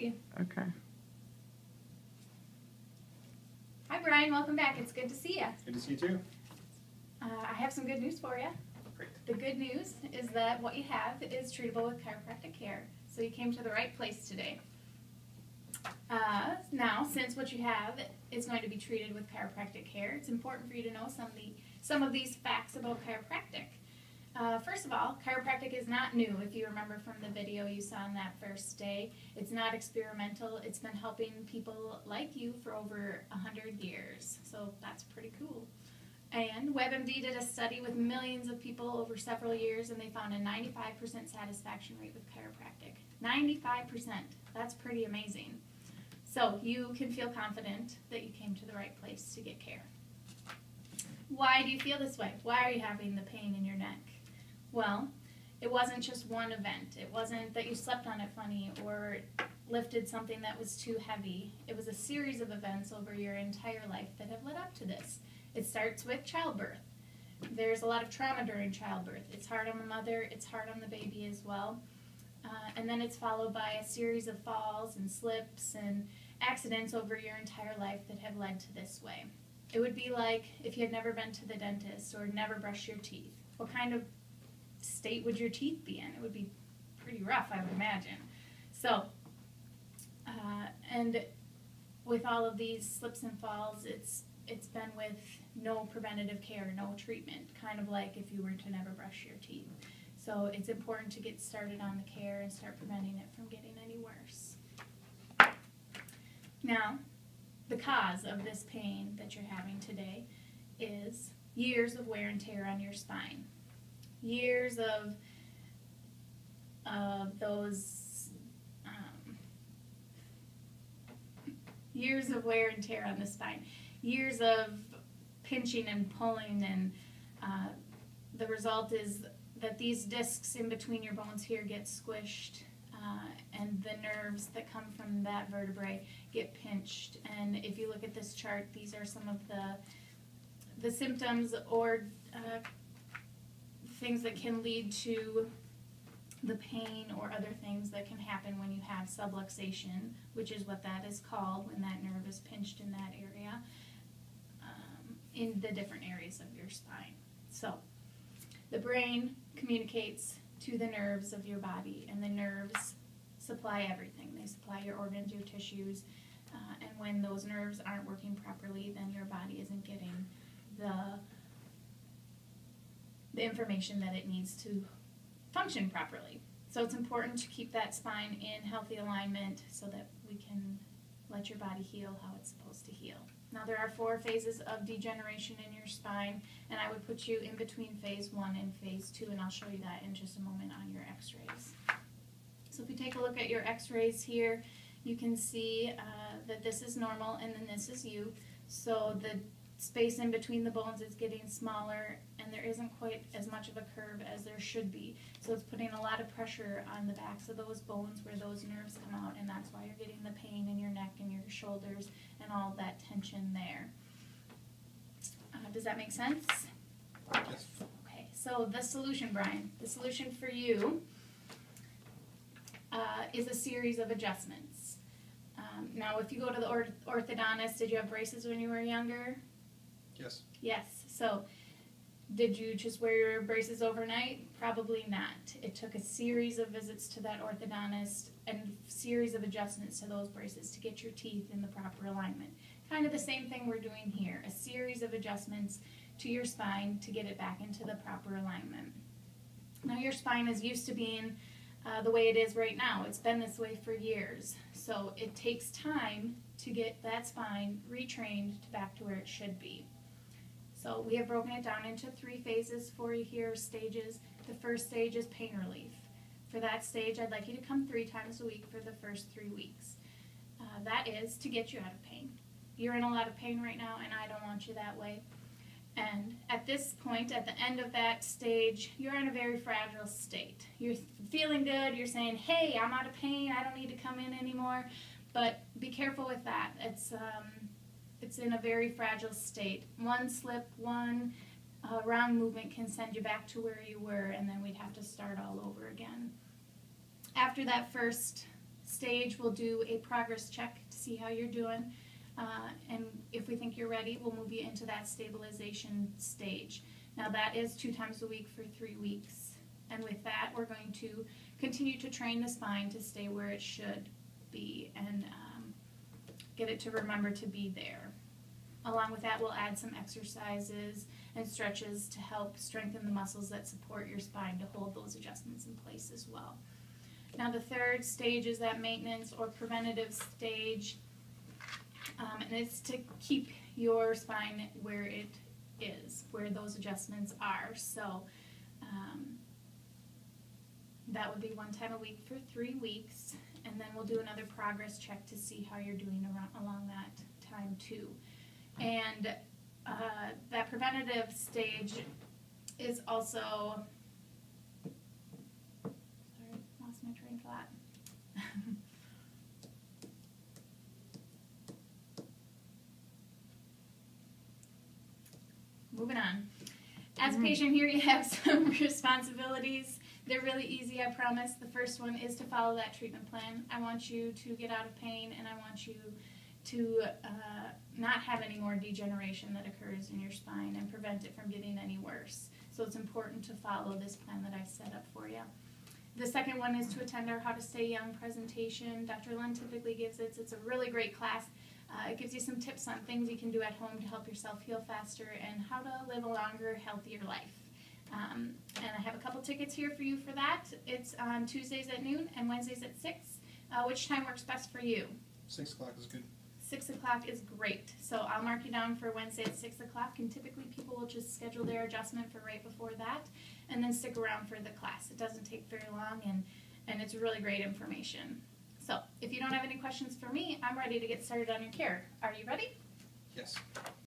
ready. Okay. Hi, Brian. Welcome back. It's good to see you. Good to see you too. I have some good news for you. Great. The good news is that what you have is treatable with chiropractic care. So you came to the right place today. Now, since what you have is going to be treated with chiropractic care, it's important for you to know some of these facts about chiropractic. First of all, chiropractic is not new. If you remember from the video you saw on that first day, it's not experimental. It's been helping people like you for over 100 years. So that's pretty cool. And WebMD did a study with millions of people over several years, and they found a 95% satisfaction rate with chiropractic. 95%. That's pretty amazing. So you can feel confident that you came to the right place to get care. Why do you feel this way? Why are you having the pain in your neck? Well, it wasn't just one event. It wasn't that you slept on it funny or lifted something that was too heavy. It was a series of events over your entire life that have led up to this. It starts with childbirth. There's a lot of trauma during childbirth. It's hard on the mother, it's hard on the baby as well. And then it's followed by a series of falls and slips and accidents over your entire life that have led to this way. It would be like if you had never been to the dentist or never brushed your teeth. What kind of state would your teeth be in? It would be pretty rough, I would imagine. So, and with all of these slips and falls, it's been with no preventative care, no treatment, kind of like if you were to never brush your teeth. So it's important to get started on the care and start preventing it from getting any worse. Now, the cause of this pain that you're having today is years of wear and tear on your spine. Years of those years of wear and tear on the spine. Years of pinching and pulling, and the result is that these discs in between your bones here get squished, and the nerves that come from that vertebrae get pinched. And if you look at this chart, these are some of the symptoms or things that can lead to the pain or other things that can happen when you have subluxation, which is what that is called when that nerve is pinched in that area, in the different areas of your spine. So the brain communicates to the nerves of your body, and the nerves supply everything. They supply your organs, your tissues, and when those nerves aren't working properly, then your body isn't getting the information that it needs to function properly. So it's important to keep that spine in healthy alignment so that we can let your body heal how it's supposed to heal. Now there are 4 phases of degeneration in your spine, and I would put you in between phase 1 and phase 2, and I'll show you that in just a moment on your x-rays. So if you take a look at your x-rays here, you can see that this is normal and then this is you. So the space in between the bones is getting smaller, and there isn't quite as much of a curve as there should be. So it's putting a lot of pressure on the backs of those bones where those nerves come out, and that's why you're getting the pain in your neck and your shoulders and all that tension there. Does that make sense? Yes. Okay, so the solution, Brian, the solution for you is a series of adjustments. Now, if you go to the orthodontist, did you have braces when you were younger? Yes. Yes. So did you just wear your braces overnight? Probably not. It took a series of visits to that orthodontist and series of adjustments to those braces to get your teeth in the proper alignment. Kind of the same thing we're doing here, a series of adjustments to your spine to get it back into the proper alignment. Now your spine is used to being the way it is right now. It's been this way for years. So it takes time to get that spine retrained back to where it should be. So we have broken it down into 3 phases for you here, stages. The first stage is pain relief. For that stage, I'd like you to come 3 times a week for the first 3 weeks. That is to get you out of pain. You're in a lot of pain right now, and I don't want you that way. And at this point, at the end of that stage, you're in a very fragile state. You're feeling good. You're saying, hey, I'm out of pain. I don't need to come in anymore. But be careful with that. It's in a very fragile state. One slip, one wrong movement can send you back to where you were, and then we'd have to start all over again. After that first stage, we'll do a progress check to see how you're doing. And if we think you're ready, we'll move you into that stabilization stage. Now that is 2 times a week for 3 weeks. And with that, we're going to continue to train the spine to stay where it should be and get it to remember to be there. Along with that, we'll add some exercises and stretches to help strengthen the muscles that support your spine to hold those adjustments in place as well. Now the third stage is that maintenance or preventative stage, and it's to keep your spine where it is, where those adjustments are. So that would be 1 time a week for 3 weeks, and then we'll do another progress check to see how you're doing along that time too. And that preventative stage is also, sorry, lost my train of thought. Moving on. As a patient here, you have some responsibilities. They're really easy, I promise. The first one is to follow that treatment plan. I want you to get out of pain, and I want you to not have any more degeneration that occurs in your spine and prevent it from getting any worse. So it's important to follow this plan that I've set up for you. The second one is to attend our How to Stay Young presentation. Dr. Lynn typically gives it. It's a really great class. It gives you some tips on things you can do at home to help yourself heal faster and how to live a longer, healthier life. And I have a couple tickets here for you for that. It's on Tuesdays at noon and Wednesdays at 6. Which time works best for you? 6 o'clock is good. 6 o'clock is great. So I'll mark you down for Wednesday at 6 o'clock, and typically people will just schedule their adjustment for right before that and then stick around for the class. It doesn't take very long, and it's really great information. So if you don't have any questions for me, I'm ready to get started on your care. Are you ready? Yes.